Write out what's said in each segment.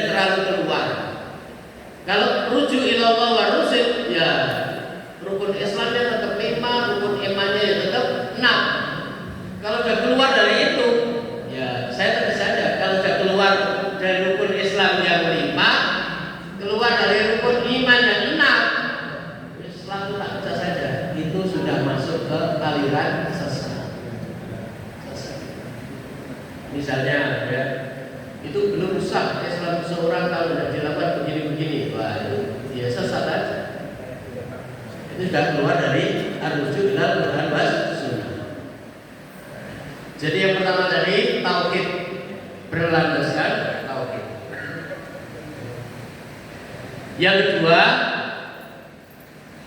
terlalu keluar. Kalau rujuk ilallah wa rusul, ya rukun Islamnya tetap 5, rukun imannya ya tetap 6. Kalau sudah keluar dari itu, ya saya tentu saja kalau sudah keluar dari rukun Islam yang 5, keluar dari rukun iman yang 6, Islam itu tak bisa saja. Itu sudah masuk ke aliran sesat. Misalnya ya, itu belum sah Islam seorang kalau tidak dilakukan begini-begini, wah itu ya sesat aja. Itu sudah keluar dari ar-rujuk ilal Quran was sunnah. Jadi yang pertama tadi tauhid, berlandaskan tauhid. Yang kedua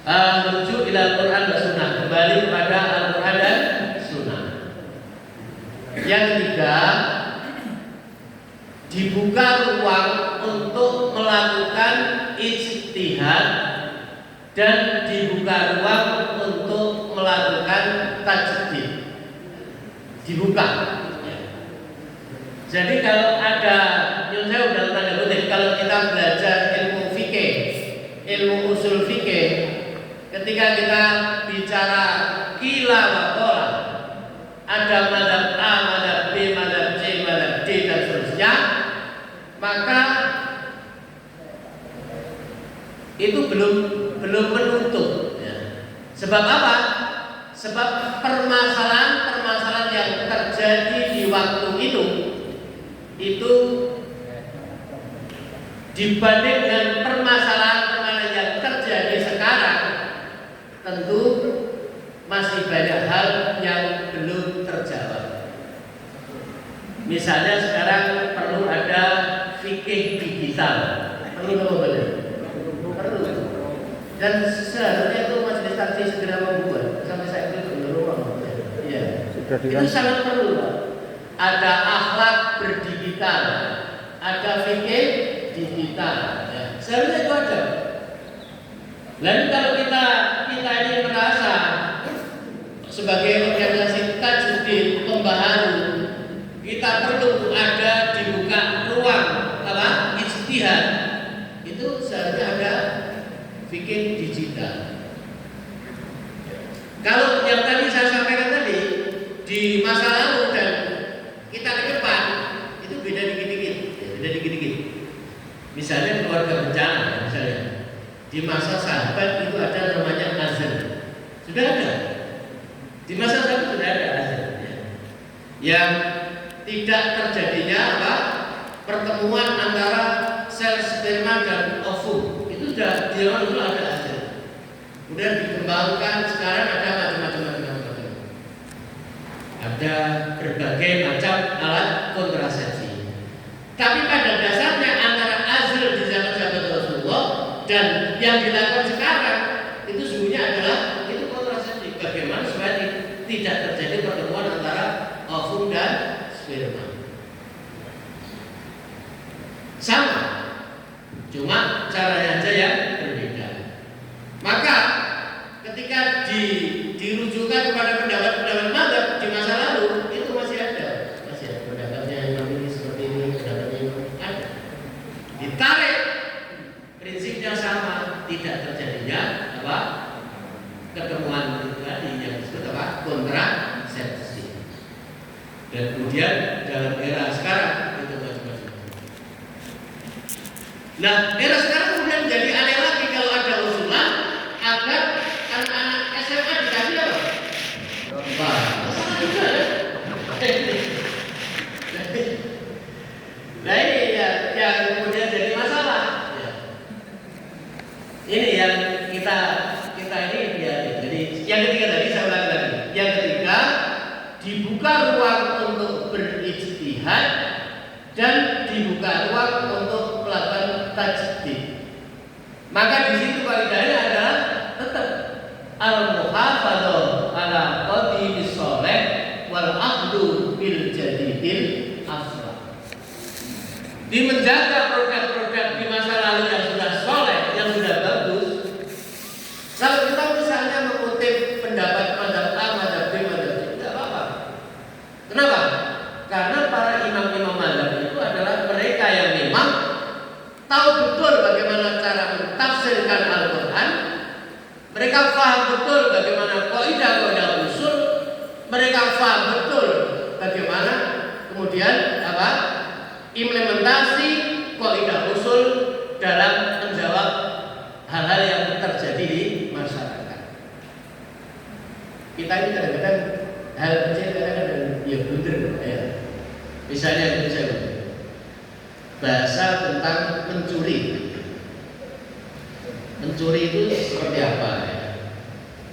ar-rujuk ilal Quran was sunnah, kembali kepada Al-Quran dan sunnah. Yang ketiga, dibuka ruang untuk melakukan ijtihad dan dibuka ruang untuk melakukan tajdid. Dibuka. Jadi kalau ada nyunseu dalam tanda kutip, kalau kita belajar ilmu fikih, ilmu usul fikih, ketika kita bicara qila wa qala, ada mazhab A, mazhab B, mazhab C, mazhab D dan seterusnya, maka itu belum menutup ya. Sebab apa? Sebab permasalahan yang terjadi di waktu itu dibanding dengan permasalahan yang terjadi sekarang, tentu masih banyak hal yang belum terjawab. Misalnya sekarang perlu ada fikih digital, perlu perlu. Dan seharusnya itu majelis takdir segera membuat. Sampai saya itu belum. Iya. Itu sangat perlu. Ada akhlak berdigital, ada fikih digital. Ya. Seharusnya itu ada. Lalu kalau kita ini merasa sebagai organisasi tajdid pembaharu, kita perlu ada dibuka ruang ijtihad. Itu seharusnya ada fikih digital. Kalau yang tadi saya sampaikan tadi di masa lalu dan kita ke depan itu beda dikit-dikit. Misalnya keluarga bencana, misalnya di masa sahabat itu ada namanya azan, sudah ada. Di masa sahabat sudah ada azan. Yang tidak terjadinya pertemuan antara sel sperma dan ovum, itu sudah di zaman dulu ada azan. Kemudian dikembangkan, sekarang ada macam-macam. Ada berbagai macam alat kontrasepsi. Tapi pada dasarnya antara azan di zaman sahabat Rasulullah dan yang dilakukan sekarang itu sesungguhnya adalah itu kontrasepsi. Bagaimana supaya tidak terjadi pertemuan antara ovum dan sperma. Sama, cuma caranya aja yang berbeda. Maka ketika dirujukan kepada pendapat-pendapat mazhab di masa lalu, itu masih ada pendapatnya Imam ini seperti ini, pendapatnya ini ada. Ditarik, prinsipnya sama, tidak terjadinya ketemuan itu tadi yang disebut kontrasepsi. Dan kemudian dalam era sekarang itu macam-macam. Nah, era sekarang kemudian menjadi aneh lagi kalau ada usulan agar anak-anak SMA dikasih apa? Wah, masalah juga ya. Nah ini yang kemudian jadi masalah. Ya. Ini yang kita ini ya. Jadi yang ketiga tadi saya ulangi lagi. Yang ketiga, dibuka ruang untuk berijtihad dan dibuka ruang untuk melakukan tajdid. Maka di situ kaidahnya adalah tetap al-muhafadzah ala qadimis sholih wal akhdu bil jadidil afdal. Di menjaga produk-produk di masa lalu yang sudah soleh, yang sudah bagus. Kalau kita misalnya mengutip pendapat mazhab A, mazhab B, mazhab C, tidak apa-apa. Kenapa? Karena para imam-imam mazhab itu adalah mereka yang memang tahu betul bagaimana cara mentafsirkan Al-Quran, mereka paham betul bagaimana kaidah-kaidah usul, mereka paham betul bagaimana kemudian implementasi kaidah usul dalam menjawab hal-hal yang terjadi di masyarakat. Kita ini kadang-kadang hal kecil kadang-kadang ya blunder ya. Misalnya bahasa tentang mencuri. Mencuri itu seperti apa ya?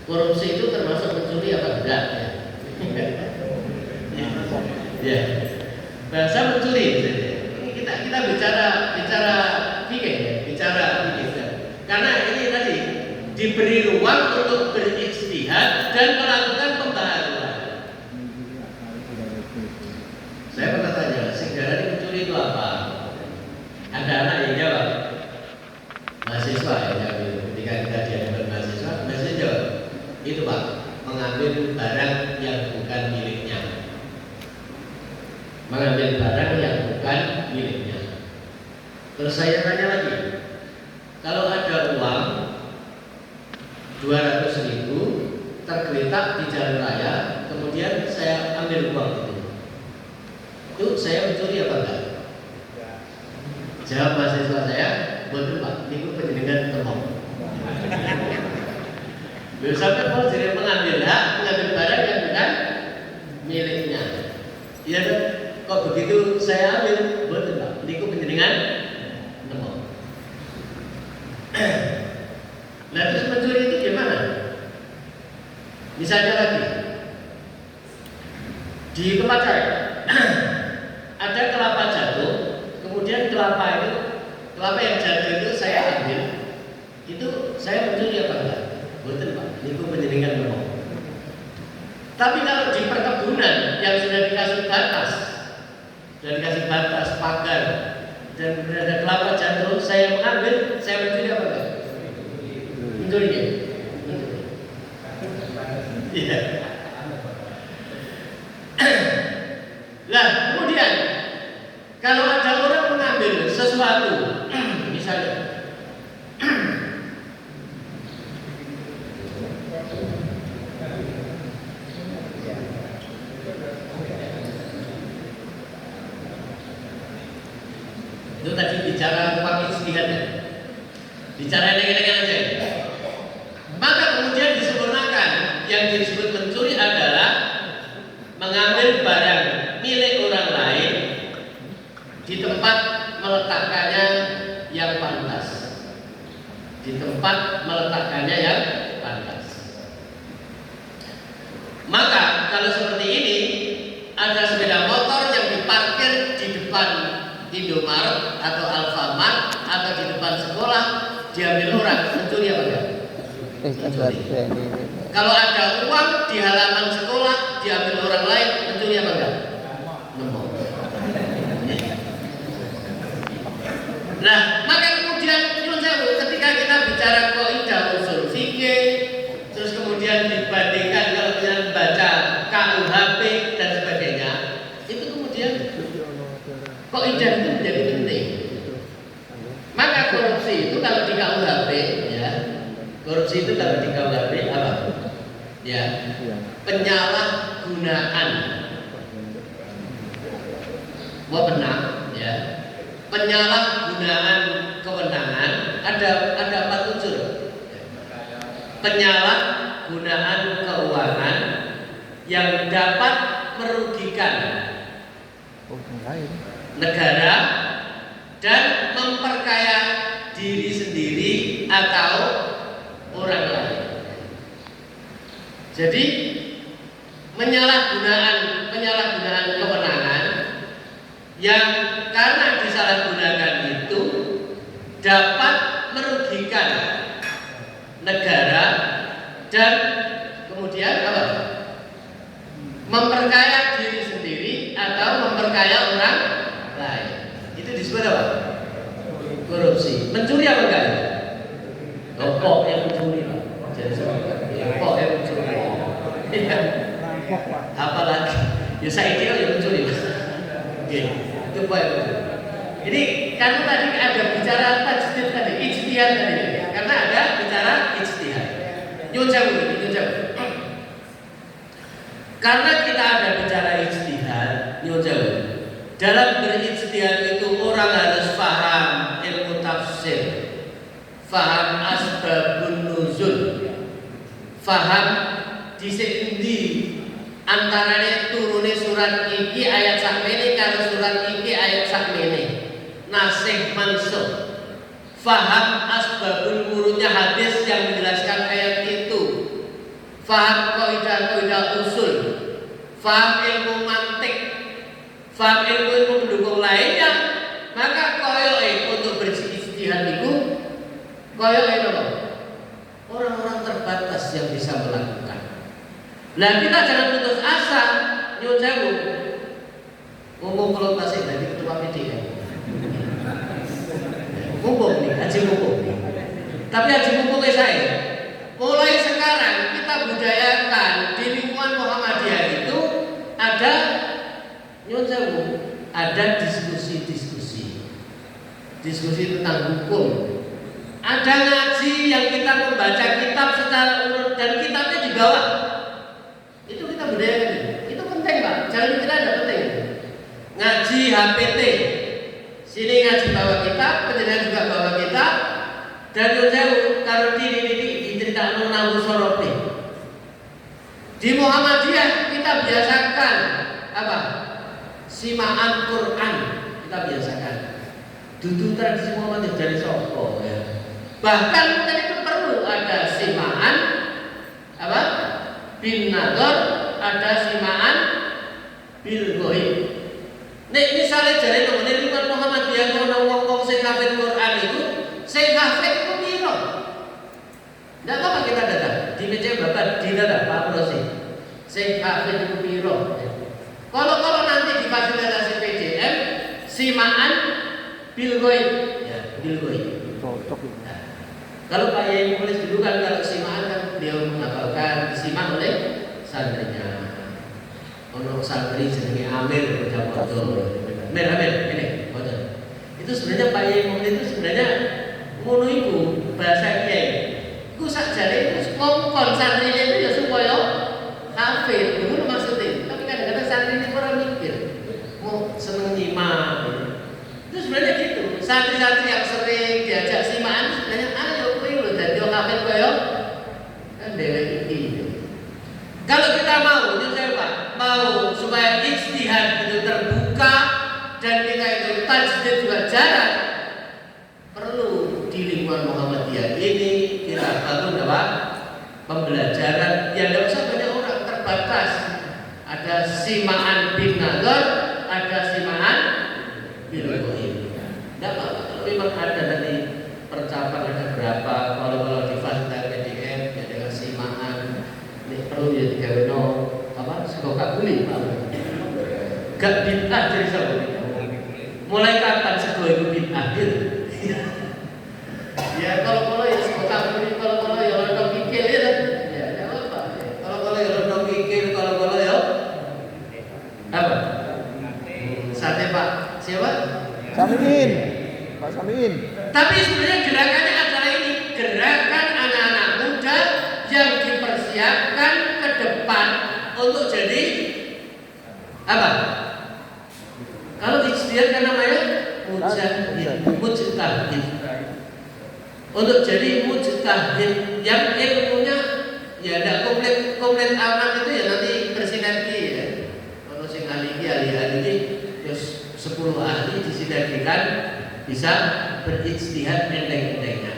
Korupsi itu termasuk mencuri apa enggak ya? Ya. Bahasa mencuri. Ini kita bicara fikih ya, bicara fikih. Karena ini tadi diberi ruang untuk berijtihad dan melakukan pembaharuan. Saya pernah tanya, sejarah mencuri itu apa? Ada anak yang jawab, mahasiswa yang jawab itu. Ketika kita diadakan mahasiswa jawab, itu Pak, mengambil barang yang bukan miliknya. Mengambil barang yang bukan miliknya. Terus saya tanya lagi, kalau ada uang 200.000 tergeletak di jalan raya, kemudian saya ambil uang itu saya mencuri apa enggak? Jawab mahasiswa saya, betul Pak, itu penjenengan temong. Sampai kalau jadi mengambil barang yang bukan miliknya. Iya kan? Kok begitu saya ambil, betul Pak, itu penjenengan temong. Nah terus mencuri itu gimana? Misalnya lagi di tempat saya ada kelapa jatuh, kemudian kelapa yang jatuh itu saya ambil, itu saya mencuri apa enggak? Betul Pak, itu penjaringan ngomong. Tapi kalau di perkebunan yang sudah dikasih batas, pagar, dan ada kelapa jatuh, saya mengambil, saya mencuri apa enggak? Mencuri ya? Iya. Nah, kemudian kalau ada orang mengambil sesuatu, misalnya itu tadi bicara tentang ijtihad ya. Bicara dengan aja. Maka kemudian disempurnakan, yang disebut mencuri adalah mengambil barang milik orang lain di tempat meletakkannya yang pantas. Di tempat meletakkannya yang pantas. Maka kalau seperti ini, ada sepeda motor yang diparkir di depan Indomaret atau Alfamart atau di depan sekolah, diambil orang, mencuri apa enggak? Mencuri. Kalau ada uang di halaman sekolah diambil orang lain, mencuri apa enggak? Nembok. Nah, maka kemudian ketika kita bicara kaidah usul fikih, terus kemudian dibandingkan kalau kita baca KUHP dan sebagainya, itu kemudian kaidah itu menjadi penting. Maka korupsi itu kalau di KUHP ya, korupsi itu kalau di KUHP apa? Ya, penyalahgunaan wewenang ya, penyalahgunaan kewenangan ada 4 unsur. Penyalahgunaan keuangan yang dapat merugikan negara dan memperkaya diri sendiri atau orang lain. Jadi penyalahgunaan kewenangan yang karena disalahgunakan itu dapat merugikan negara dan kemudian apa? Memperkaya diri sendiri atau memperkaya orang lain. Itu disebut apa? Korupsi. Mencuri apa enggak? Kok yang mencuri Pak. Jadi kok yang mencuri. Apalagi ya saya ideal yang mencuri. Oke, itu Pak. Jadi karena tadi ada bicara tajdid tadi, ijtihad tadi, karena ada bicara ijtihad. Nyun sewu. Karena kita ada bicara ijtihad, nyun sewu. Dalam berijtihad itu orang harus paham ilmu tafsir, paham asbabun nuzul, paham disendi antaranya turune surat iki ayat sakmene karo surat iki ayat sakmene, nasih mansukh, faham asbabul wurudnya hadis yang menjelaskan ayat itu, faham kaidah-kaidah usul, faham ilmu mantik, faham ilmu pendukung lainnya. Maka koyoke untuk berijtihad itu koyoke apa? Orang-orang terbatas yang bisa melakukan. Nah kita jangan putus asa, nyun sewu. Mumpung kalau tasik dari ketua PDM. Mumpung nih, haji mumpung. Tapi haji mumpungnya saya. Mulai sekarang kita budayakan di lingkungan Muhammadiyah itu ada nyun sewu, ada diskusi tentang hukum. Ada ngaji yang kita membaca kitab secara urut dan kitabnya di bawah. Itu kita budayakan. Itu penting Pak. Jangan kita ada penting. Ngaji HPT. Sini ngaji bawa kitab, penjelasan juga bawa kitab. Dan jauh kalau di cerita Nabi Soropi. Di Muhammadiyah kita biasakan apa? Simaan Quran kita biasakan. Dudu tradisi Muhammadiyah dari Soko ya. Bahkan tadi itu perlu ada simaan apa? Bin nador, ada simaan bil ghaib. Nek misalnya jare nang lingkungan Muhammadiyah ana wong-wong sing hafid Quran itu, sing hafid itu piro? Ndak apa kita datang di meja Bapak didata Pak Prosi. Sing hafid itu piro? Kalau nanti difasilitasi PDM, simaan bil ghaib. Ya, bil ghaib. Cocok. Nah, kalau Pak Yai Mukhlis dulu kan kalau simaan kan beliau menghafalkan disimak oleh santrinya. Ono santri jenenge Amir Bojabodo. Amir ini, boten. Itu sebenarnya Pak Yai Mukhlis itu sebenarnya ngono iku bahasa Kiai. Iku sakjane itu ngongkon santrinya itu ya supaya hafid, itu maksudnya. Tapi kadang-kadang santrinya kurang mikir. Mau seneng nyimak. Itu sebenarnya gitu. Santri-santri yang sering diajak simaan sebenarnya ayo kowe lho dadi hafid koyo kan dhewek iki. Kalau kita mau, itu saya Pak, mau supaya ijtihad itu terbuka dan kita itu tajdid juga jarak, perlu di lingkungan Muhammadiyah ini kita bangun apa? Pembelajaran yang tidak usah banyak orang, terbatas. Ada simaan bin nador, ada simaan bil ghaib. Tidak apa-apa, kalau memang ada nanti percakapan ada berapa, kalau difasilitasi PDM ya dengan simaan. Perlu ya digaweno apa sego kabuli gak bid'ah dari sego. Mulai kapan sego itu bid'ah? Ya kalau ya sego kabuli, kalau ya rodok kikil ya enggak apa-apa. Kalau ya rodok kikil, kalau ya apa? Sate Pak. Siapa? Samiin. Pak Samiin. Tapi sebenarnya gerakannya adalah ini, gerakan anak-anak muda yang dipersiapkan ke depan untuk jadi apa? Kalau ijtihad kan namanya mujtahid. Untuk jadi mujtahid yang ilmunya ya tidak komplit aman itu ya nanti bersinergi ya. Kalau sing ahli ini terus 10 ahli disinergikan bisa berijtihad enteng-entengnya.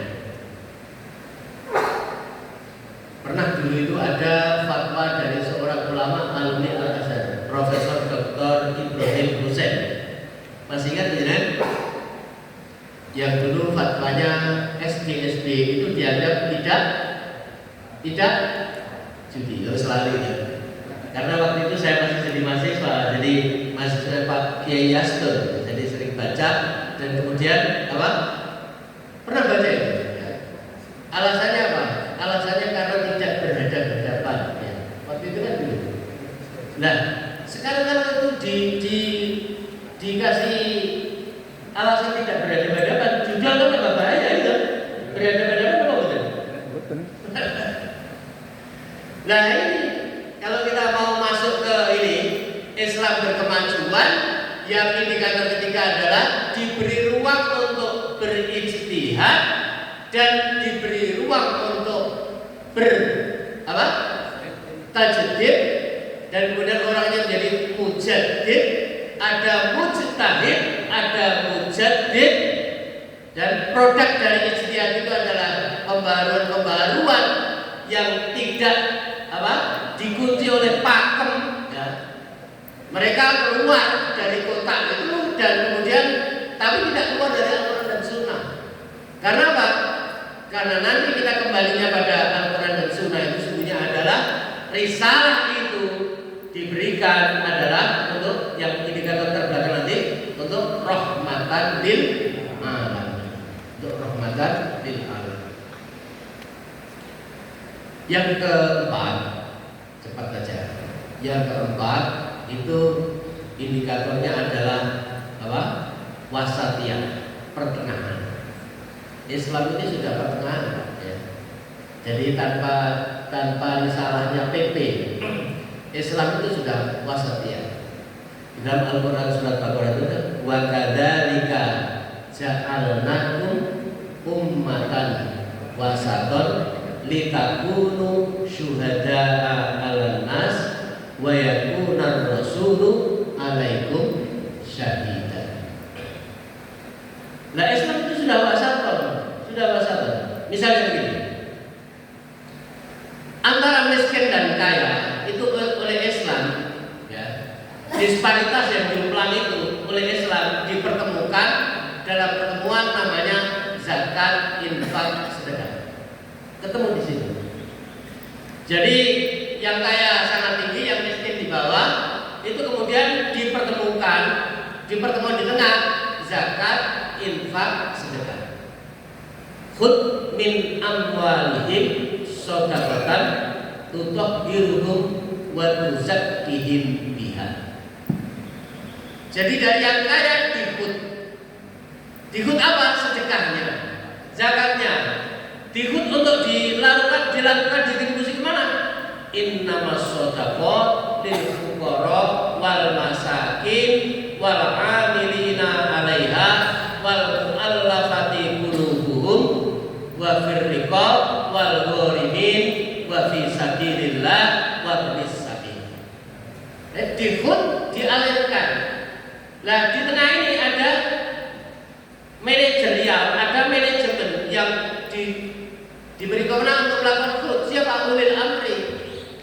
Pernah dulu itu ada fatwa dari seorang ulama alumni Al-Azhar, Profesor Dr. Ibrahim Hussein. Masih ingat tidak? Yang dulu fatwanya SGSB itu dianggap tidak judi, harus selalu ya. Karena waktu itu saya masih jadi mahasiswa, jadi mahasiswa Pak Kiai Yastur, jadi sering baca dan kemudian apa? Pernah baca itu? Alasannya apa? Alasannya karena tidak berhadapan-hadapan ya. Waktu itu kan dulu. Nah, sekarang kan itu dikasih alasan tidak berhadapan-hadapan, juga Nah ini kalau kita mau masuk ke ini Islam berkemajuan, yang indikator ketiga adalah diberi ruang untuk berijtihad dan diberi ruang untuk tajdid, dan kemudian orangnya menjadi mujaddid, ada mujtahid, ada mujaddid, dan produk dari ijtihad itu adalah pembaharuan-pembaharuan yang tidak dikunci oleh pakem, ya. Mereka keluar dari kotak itu dan kemudian tapi tidak keluar dari Al-Quran dan Sunnah. Karena apa? Karena nanti kita kembalinya pada Al-Quran dan Sunnah itu sesungguhnya adalah risalah itu diberikan adalah untuk yang indikator terbelakang nanti untuk rahmatan lil alamin. Untuk rahmatan lil alamin. Yang keempat, cepat saja. Yang keempat itu indikatornya adalah wasatiyah, pertengahan. Islam ini sudah pertengahan, ya. Jadi tanpa risalahnya PP, Islam itu sudah wasatiyah. Dalam Al-Quran surat Baqarah itu wa kadzalika ja'alnakum ummatan wasatan litakunu syuhada'a 'alan nas wa yakunar rasulu 'alaikum syahida. Nah, Islam itu sudah wasatan. Misalnya begini, antara miskin dan kaya itu oleh Islam, ya, disparitas yang jomplang itu oleh Islam dipertemukan dalam pertemuan namanya zakat, infak, sedekah. Ketemu di sini. Jadi yang kaya sangat tinggi, yang miskin di bawah, itu kemudian dipertemukan di pertemuan di tengah zakat, infak, sedekah. Khud min amwalihim shadaqatan tutahhiruhum wa tuzakkihim biha. Jadi dari yang kaya dihud apa? Sedekahnya, zakatnya. Dihud untuk dilakukan distribusi kemana? Innamas shadaqat lil fuqara wal masakin wal 'amilina 'alaiha wal mu'allafati qulubuhum wa fir riqab wal gharimin wa fi sabilillah wa bis sabil. Dihud dialirkan. Nah, di tengah ini ada manajerial, ada manajemen yang diberi kewenangan untuk melakukan khud. Siapa? Ulil amri.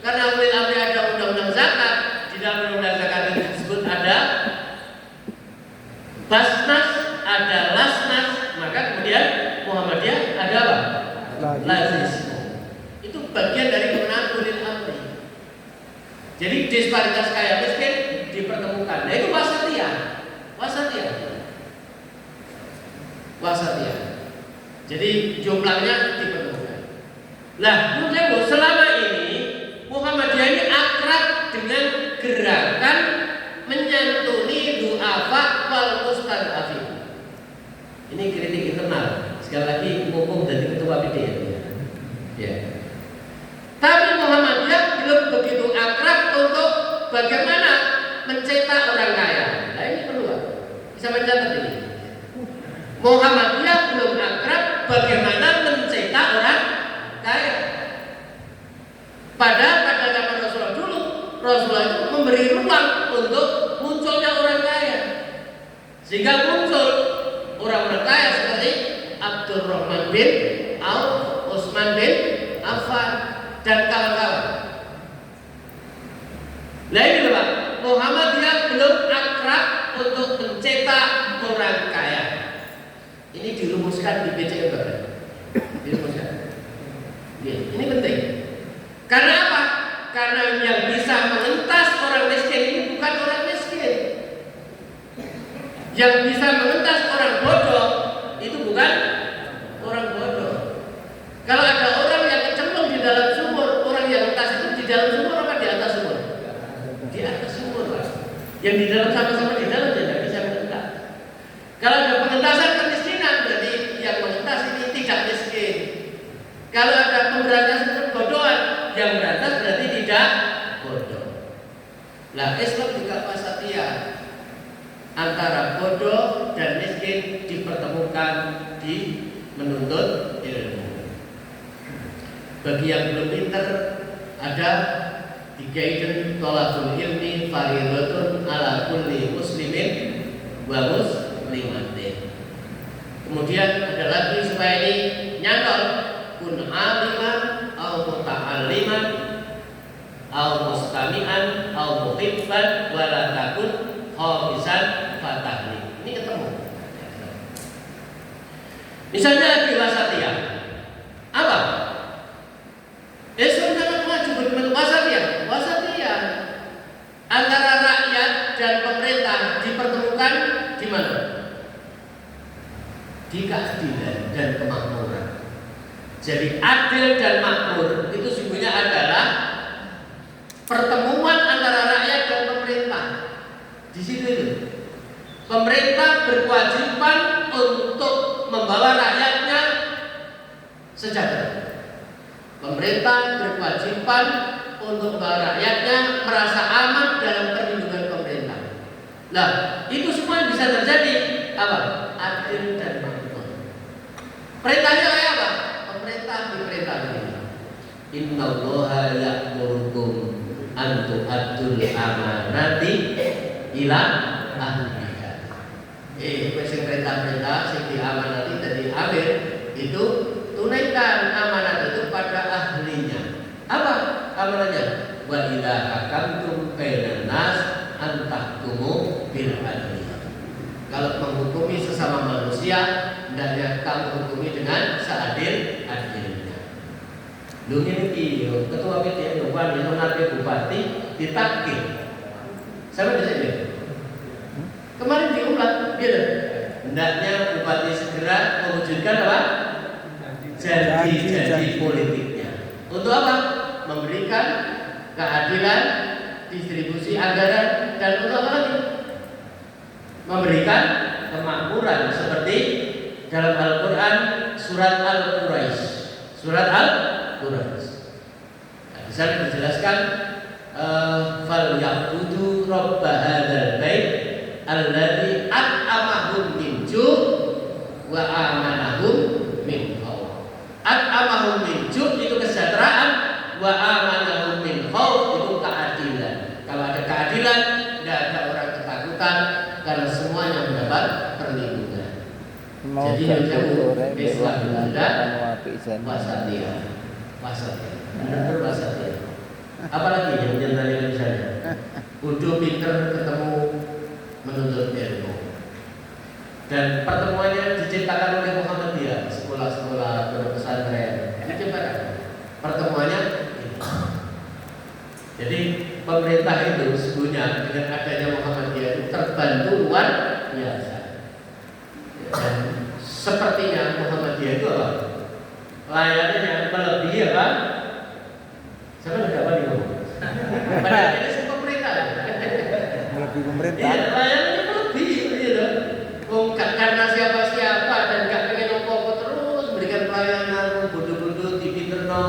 Karena ulil amri ada undang-undang zakat. Di dalam undang-undang zakat itu disebut ada basnas, ada lasnas. Maka kemudian Muhammadiyah ada apa? Lazis. Itu bagian dari kewenangan ulil amri. Jadi disparitas kaya miskin dipertemukan. Nah itu wasatiyah. Jadi jumlahnya dipertemukan. Nah, menurut selama ini Muhammadiyah ini akrab dengan gerakan menyantuni du'afa wal mustad'afin. Ini kritik internal. Sekali lagi mumpung dari ketua PD ya. Tapi Muhammadiyah belum begitu akrab untuk bagaimana mencetak orang kaya. Nah ini perlu bisa mencatat ini. Muhammadiyah belum akrab bagaimana mencetak orang kaya. Pada zaman Rasulullah dulu, Rasulullah itu memberi ruang untuk munculnya orang kaya, sehingga muncul orang-orang kaya seperti Abdurrahman bin Auf, Utsman bin Affan dan kawan-kawan. Nah ini Pak, Muhammadiyah belum akrab untuk mencetak orang kaya. Ini dirumuskan di BCM Bapak. Dirumuskan. Ini penting. Karena apa? Karena yang bisa mengentas orang miskin ini bukan orang miskin. Yang bisa mengentas orang bodoh itu bukan orang bodoh. Kalau ada orang yang kecemplung di dalam sumur, orang yang mengentas itu di dalam sumur apa di atas sumur? Di atas sumur, Pak. Yang di dalam sama-sama di dalam tidak bisa mengentas. Kalau ada pengentasan kemiskinan, berarti yang mengentas ini tidak miskin. Kalau ada pemberantasan kebodohan, yang berantas berarti tidak bodoh. Nah, Islam juga wasatiyah antara bodoh dan miskin dipertemukan di menuntut ilmu. Bagi yang belum pintar ada dikaiden tolabul ilmi fardhatun ala kulli muslimin wa muslimatin. Kemudian ada lagi supaya ini nyantol, kun aliman au muta'alliman au mustami'an au muhibban wa la takun hafisan fatahli. Ini ketemu. Misalnya di wasatiyah. Apa? Islam sangat maju berbentuk wasatiyah. Wasatiyah antara rakyat dan pemerintah dipertemukan di mana? Di keadilan dan kemakmuran. Jadi adil dan makmur itu sesungguhnya adalah pertemuan antara rakyat dan pemerintah. Di situ itu. Pemerintah berkewajiban untuk membawa rakyatnya sejahtera. Pemerintah berkewajiban untuk membawa rakyatnya merasa aman dalam perlindungan pemerintah. Nah, itu semua bisa terjadi apa? Adil dan makmur. Perintahnya kayak apa? Pemerintah diperintah begini. Innallaha ya'murukum an tu'addul amanati ila ahliha. Sing perintah-perintah sing diamanati dari amir itu tunaikan amanat itu pada ahlinya. Apa amanatnya? Wa idza hakamtum bainan nas an tahkumu bil adli. Kalau menghukumi sesama manusia, hendaknya kamu hukumi dengan seadil-adilnya. Lu ini ketua PTN Bupati, nonaktif bupati ditakdir. Sama di sini. Kemarin diulang, gitu. Hendaknya bupati segera mewujudkan apa? Janji-janji politiknya. Untuk apa? Memberikan keadilan, distribusi anggaran, dan untuk apa lagi? Memberikan kemakmuran seperti dalam Al-Quran surat Al-Quraisy. Surat Al-Quraisy. Nah, di sana dijelaskan fal ya'budu rabb hadzal bait alladzi at'amahum min ju' wa amanahum min khauf. At'amahum min ju' itu kesejahteraan, wa amanahum min khauf itu keadilan. Kalau ada keadilan, tidak ada orang ketakutan karena semuanya mendapat perlindungan. Jadi Islam ada wasatiyah. Wasatiyah. Benar wasatiyah. Apalagi yang menjadi misalnya udah pinter ketemu menuntut ilmu. Dan pertemuannya diciptakan oleh Muhammadiyah, sekolah-sekolah pesantren. Diciptakan. Pertemuannya ini. Jadi pemerintah itu sesungguhnya dengan adanya Muhammadiyah itu terbantu luar biasa. Dan sepertinya Muhammadiyah itu apa? Layanannya melebihi apa? Siapa tidak apa nih ngomong? Padahal ini semua pemerintah. Melebihi pemerintah. Iya, layanannya melebihi, gitu. Karena siapa-siapa dan gak pengen apa-apa terus berikan pelayanan bodoh-bodoh di pinterno,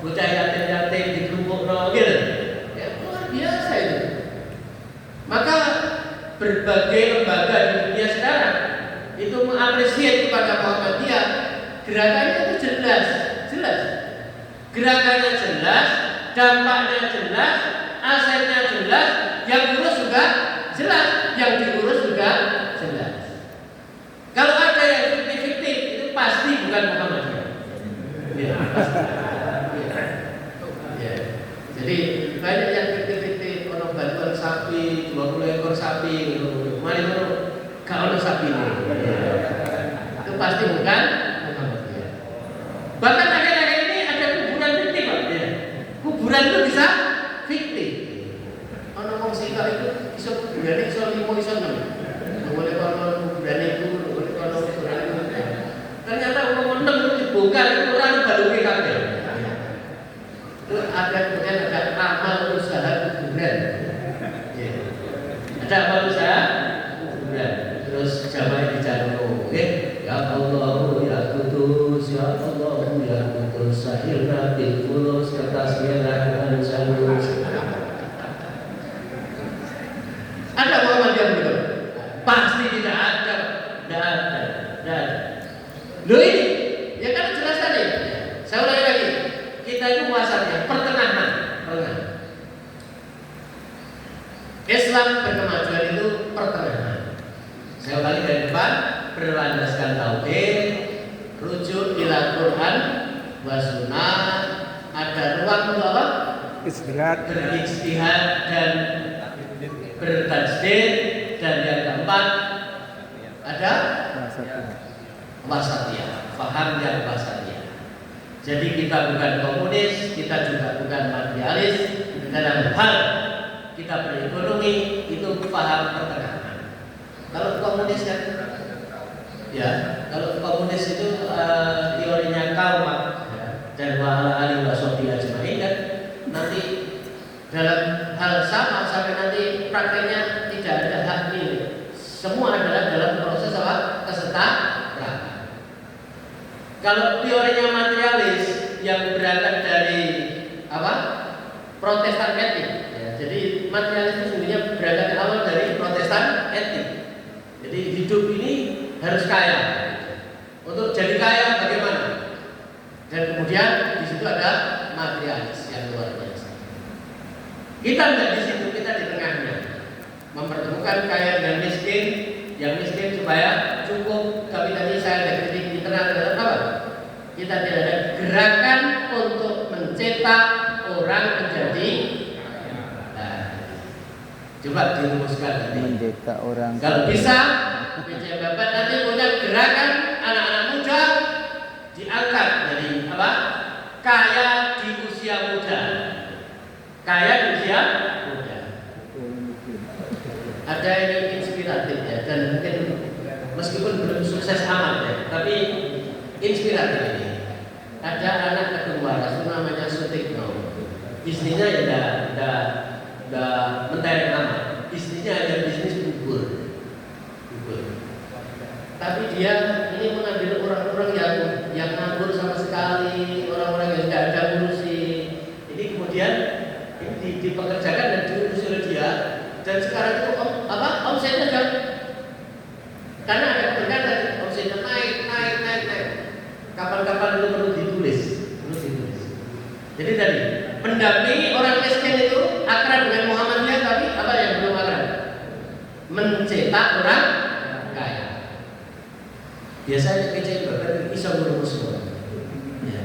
bocah yatim-yatim di kerupukno, gitu. Ya luar biasa itu. Maka berbagai lembaga di dunia sekarang itu mengapresiasi kepada Muhammadiyah. Gerakannya itu jelas. Gerakannya jelas, dampaknya jelas, asetnya jelas, yang diurus juga jelas, yang diurus juga jelas. Kalau ada yang fiktif itu pasti bukan Muhammadiyah. Ya, pasti. Ya. Jadi banyak yang fiktif, orang bantuan sapi, 20 ekor sapi, mari kalau ada sapi itu pasti bukan Muhammadiyah. Bahkan akhir-akhir ini ada kuburan fiktif, Pak. Ya. Kuburan itu bisa fiktif. Orang ngomong sikal itu bisa kuburan itu bisa 5 bisa 6. Boleh kalau kuburan itu, boleh kalau kuburan itu. Ternyata orang 6 itu dibongkar itu orang balungi kabel. Itu ada kemudian ada amal usaha kuburan. Ya. Ada amal usaha kuburan. Terus jamaah di Jano, ya Allah ya Kudus, ya Allah ya Kudus. sahirna bil fulus kertas merah dan jalur. Ada Muhammadiyah begitu? Pasti tidak ada. Loh ini, ya kan jelas tadi. Saya ulangi lagi. Kita itu wasatnya pertengahan. Islam berkemajuan itu pertengahan. Saya ulangi dari depan, berlandaskan tauhid, rujuk ila Quran wa sunnah, ada ruang untuk apa? Istihad. Berijtihad dan bertajdid, dan yang keempat ada wasatiyah, paham yang wasatiyah. Jadi kita bukan komunis, kita juga bukan materialis. Dalam hal kita berekonomi itu paham pertengahan. Kalau komunis kan, ya, kalau komunis itu teorinya Karl Marx dan wa'ala alihi washabihi ajma'in, kan nanti dalam hal sama sampai nanti prakteknya tidak ada hak milik. Semua adalah dalam proses apa? Kesetaraan. Kalau teorinya materialis yang berangkat dari apa? Protestan etik. Ya, jadi materialis itu sebenarnya berangkat awal dari Protestan etik. Jadi hidup ini harus kaya. Untuk jadi kaya bagaimana? Dan kemudian di situ ada materialis yang luar biasa. Kita tidak di situ, kita di tengahnya. Mempertemukan kaya dengan miskin, yang miskin supaya cukup. Tapi tadi saya ada kritik internal dalam apa? Kita tidak ada gerakan untuk mencetak orang menjadi. Nah, coba dirumuskan nanti. Mencetak orang. Kalau bisa, PJ Bapak nanti punya gerakan anak-anak muda diangkat dari apa? Kaya di usia muda. Kaya di usia muda. Ada yang inspiratif ya, dan mungkin meskipun belum sukses amat ya, tapi inspiratif ini. Ada anak kedung waras namanya Sutikno. Istrinya ya udah mentereng amat. Istrinya ada bisnis bubur. Tapi dia ini mengambil orang-orang yang nganggur sama sekali, orang-orang yang tidak ada ngurusi. Ini kemudian dipekerjakan dan diurusi oleh dia. Dan sekarang itu omsetnya jauh. Karena ada keberkatan, omsetnya naik. Kapan-kapan itu perlu ditulis. Jadi tadi mendampingi orang miskin itu akrab dengan Muhammadiyah, tapi apa yang belum akrab? Mencetak orang kaya. Biasanya kecil bahkan bisa ngurus semua. Ya.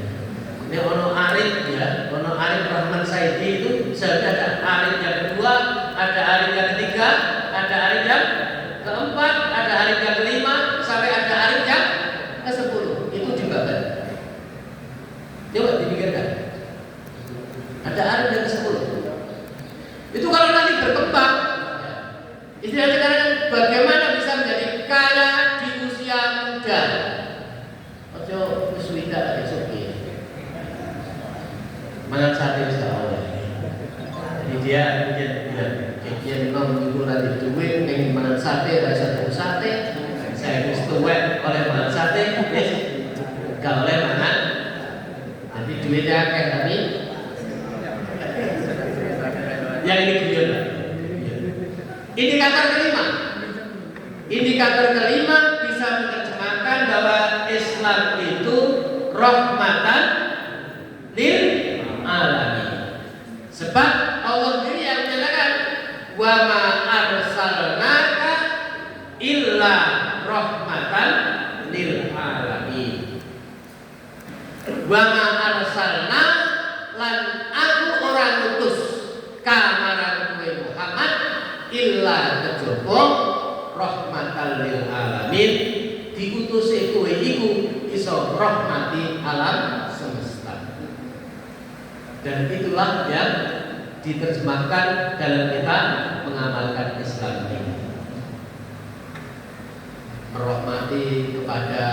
Ini ono Arif ya, ono Arif Rahman Saidi itu seharusnya ada Arif yang kedua, ada Arif yang ketiga, ada Arif yang keempat, ada Arif yang kelima, sampai ada Arif yang ke-10. Itu juga kan. Coba dipikirkan. Ada Arif yang ke-10. Itu kalau nanti berkembang, istilahnya sekarang bagaimana bisa menjadi kaya di usia muda. Ojo kesulitan esok ini. Mangan sate bisa oleh. Jadi dia bilang nom minggu nanti duit pengen mangan sate, rasa tuh sate. Saya harus tuwek oleh mangan sate, gak oleh mangan. Nanti duitnya kayak tapi yang ini guyon. Indikator kelima bisa menerjemahkan bahwa Islam itu rahmatan lil alamin. Sebab Allah sendiri yang menyatakan wa ma arsalnaka illa rahmatan lil alamin. Wa ma arsalna lan aku orang utus kamaran Muhammad illa kejaba rahmatan lil alamin, diutus kowe iku iso rahmati alam semesta. Dan itulah yang diterjemahkan dalam kita mengamalkan Islam ini. Merahmati kepada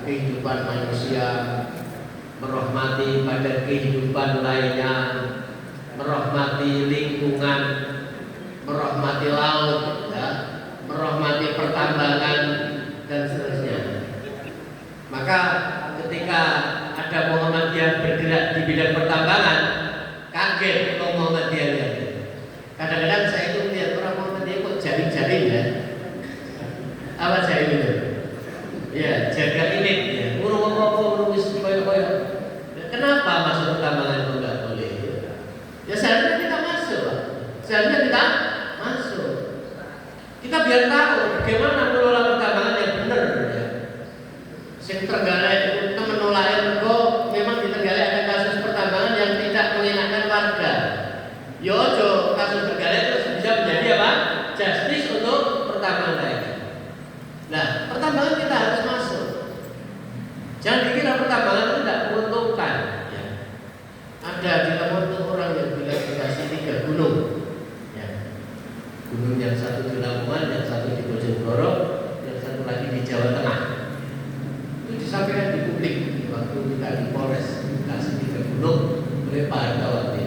kehidupan manusia, merahmati pada kehidupan lainnya, merahmati lingkungan, merahmati laut, ya, merahmati pertambangan dan seterusnya. Maka ketika ada Muhammadiyah bergerak bergerak di bidang pertambangan kaget kalau Muhammadiyah lihat. Kadang-kadang saya itu lihat orang Muhammadiyah kok jaring-jaring ya. Apa jaring itu? Ya, jaga image ya. Ngurung koyo-koyo. Kenapa masuk pertambangan itu enggak boleh? Ya seharusnya kita masuk, Pak. Seharusnya kita masuk. Kita biar tahu bagaimana mengelola pertambangan yang benar ya. Sing Trenggalek itu kita menolak kok memang di Trenggalek ada kasus pertambangan yang tidak mengenakan warga. Yo kasus Trenggalek terus bisa menjadi apa? Justice untuk pertambangan lain. Nah, pertambangan kita harus masuk. Jangan dikira pertambangan itu tidak menguntungkan. Ya. Ada di Lamongan orang yang bilang dikasih 3 gunung. Ya. Gunung yang satu di Lamongan, yang satu di Bojonegoro, yang satu lagi di Jawa Tengah. Itu disampaikan di publik waktu kita di Polres dikasih 3 gunung oleh Pak Hartawati.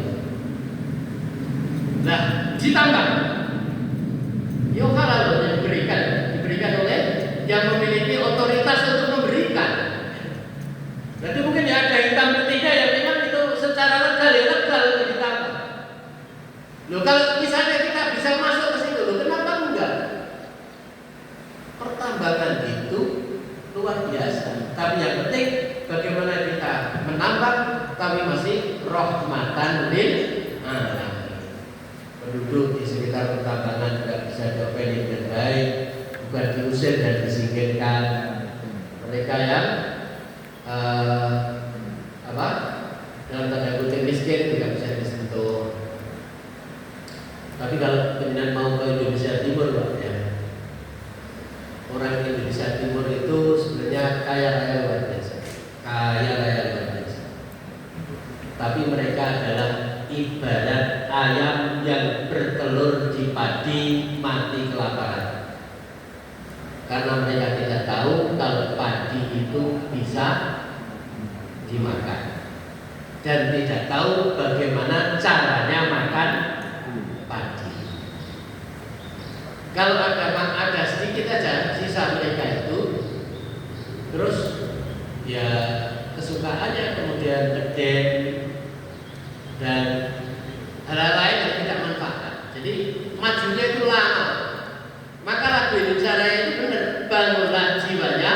Nah, ditambah yo halal yang diberikan oleh yang memiliki otoritas untuk memberikan. Berarti mungkin ya ada hitam putihnya yang memang itu secara legal ditambah. Loh kalau misalnya kita bisa masuk ke situ, loh kenapa enggak? Pertambangan itu luar biasa. Tapi yang penting bagaimana kita menambah tapi masih rahmatan lil alamin. Penduduk di sekitar pertambangan tidak bisa diopeni dengan baik, bukan diusir dan disingkirkan. Mereka yang dalam tanda kutip miskin tidak bisa disentuh. Tapi kalau pengen mau ke Indonesia Timur, Pak, ya, orang Indonesia Timur itu sebenarnya kaya raya luar biasa. Tapi mereka adalah ibarat ayam yang bertelur di padi mati kelaparan. Karena mereka tidak tahu kalau padi itu bisa dimakan dan tidak tahu bagaimana caranya makan padi. Kalau ada sedikit aja sisa mereka itu, terus ya kesukaannya kemudian gede dan hal-hal lain yang tidak manfaat. Jadi majunya itu lama. Maka lagu Indonesia Raya itu benar, bangunlah jiwanya,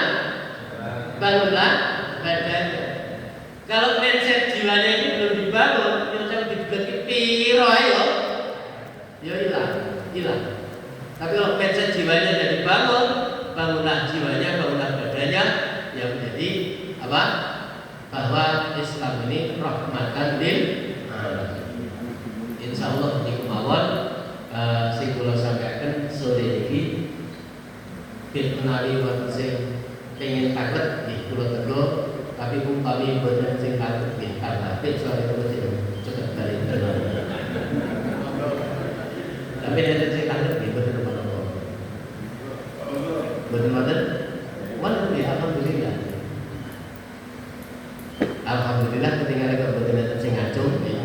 bangunlah badannya. Kalau mindset jiwanya ini belum dibangun, yang saya dibagi piro ayo, ya hilang. Tapi kalau mindset jiwanya sudah dibangun, bangunlah jiwanya, bangunlah badannya, yang menjadi apa? Bahwa Islam ini rahmatan lil alamin. Insyaallah di kemauan sing kula sampaikan sore iki bil menawi wonten sing pengen taklet nggih kula teko, tapi umpami boten sing taklet nggih karena sore kula cepat balik tenan. Tapi nek sing taklet nggih boten apa-apa. Boten wonten? Wonten nggih alhamdulillah. Alhamdulillah ketika ada boten sing ngacung nggih.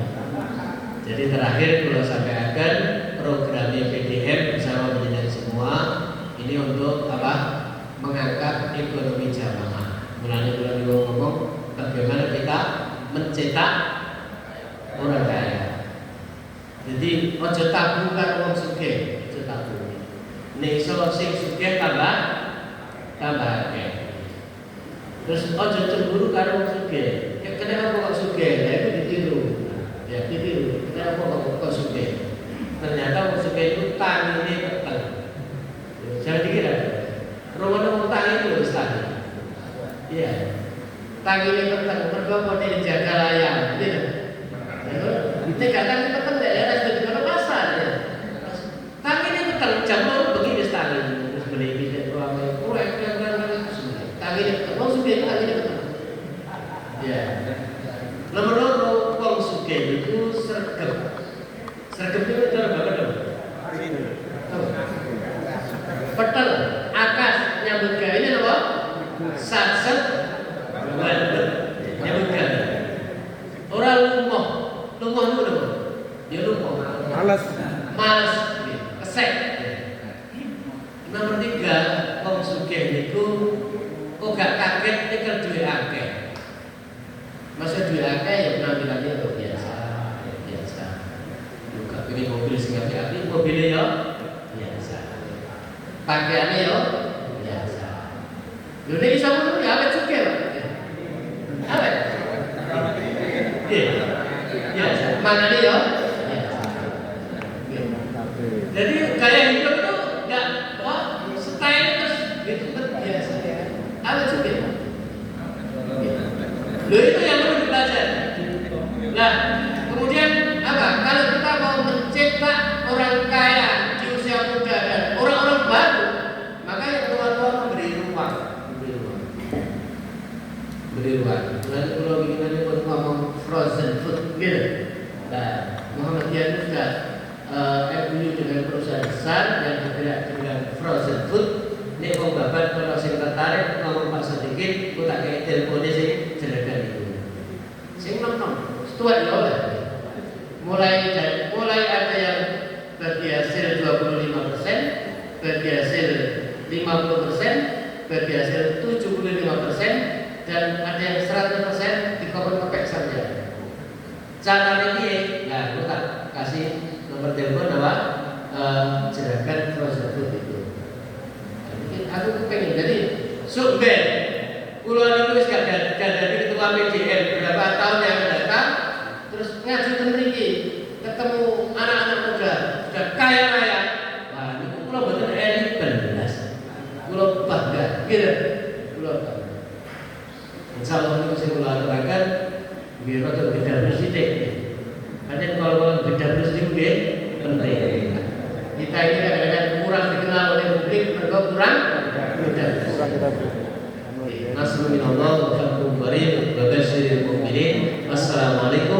Jadi terakhir kula sampaikan program PDM bersama penjenengan semua ini untuk apa? Mengangkat ekonomi jamaah. Mulanya kula ngomong bagaimana kita mencetak orang kaya. Jadi ojo tabu karo wong sugih, ojo tabu. Nek iso sing sugih tambah akeh. Terus ojo cemburu karo wong sugih. Kenapa kok sugih? Lah itu ditiru. Ya ditiru. Kenapa kok sugih? Ternyata wong sugih itu tangine peteng. Jangan dikira. Romo-romo tangi itu wis tani. Iya. Tangine peteng, mergo model jaga layang, gitu. Nek gak tangi peteng ya harus di pasar ya. Tangine peteng jam 2 bengi wis tani. Terus beli bibit ruame, tangine peteng, wong sugih tangine peteng. Ya. Nomor 2 wong sugih itu sregep. Sregep itu cara apa dong? Petel, akas, nyambut gawe ini apa? Satset, bandel, nyambut gawe. Orang lumah itu apa? Dia lumah. Malas, kesek. Nomor 3, wong sugih niku kok gak kaget nyekel duwe akeh. Masa duwe akeh ya pakaiannya yo biasa. Lho nek iso ngono ya awet sugih Pak. Awet. Iya. Mangane yo biasa. Jadi gaya hidup itu enggak style terus gitu biasa. Awet sugih. Lho itu yang perlu dipelajari. Nah, kemudian apa? Kalau kita mau mencetak orang kaya di usia muda dan orang-orang baru, maka yang tua-tua memberi ruang. Nanti kalau begini pun ngomong frozen food, gitu. Nah, Muhammadiyah itu sudah MOU dengan perusahaan besar yang bergerak dengan frozen food. Ini mau babat kalau saya tertarik ngomong Pak Sadikin, aku tak kayak teleponnya sih jelekan itu. Saya nonton, setua ya oleh. Mulai ada yang bagi hasil 25%, bagi hasil 50%, bagi hasil 75%, dan ada yang 100% di kopek saja. Cara ini, nah, aku tak kasih nomor telepon apa jelekan frozen food itu. Aku pengen jadi sumber puluhan itu gak dari ketua PJN beberapa tahun yang akan datang, terus ngaji temriki ketemu anak-anak muda sudah kaya raya. Wah, ini pulau betul elit belas, pulau bangga, gitu, pulau bangga. Insya Allah ini saya pulau aturakan biar untuk beda bersidik. Karena kalau beda bersidik penting. Kita ini kadang-kadang kurang dikenal oleh publik, mereka kurang kita Nasrullah wa fathul qarib wa basyiril mu'minin. Wassalamualaikum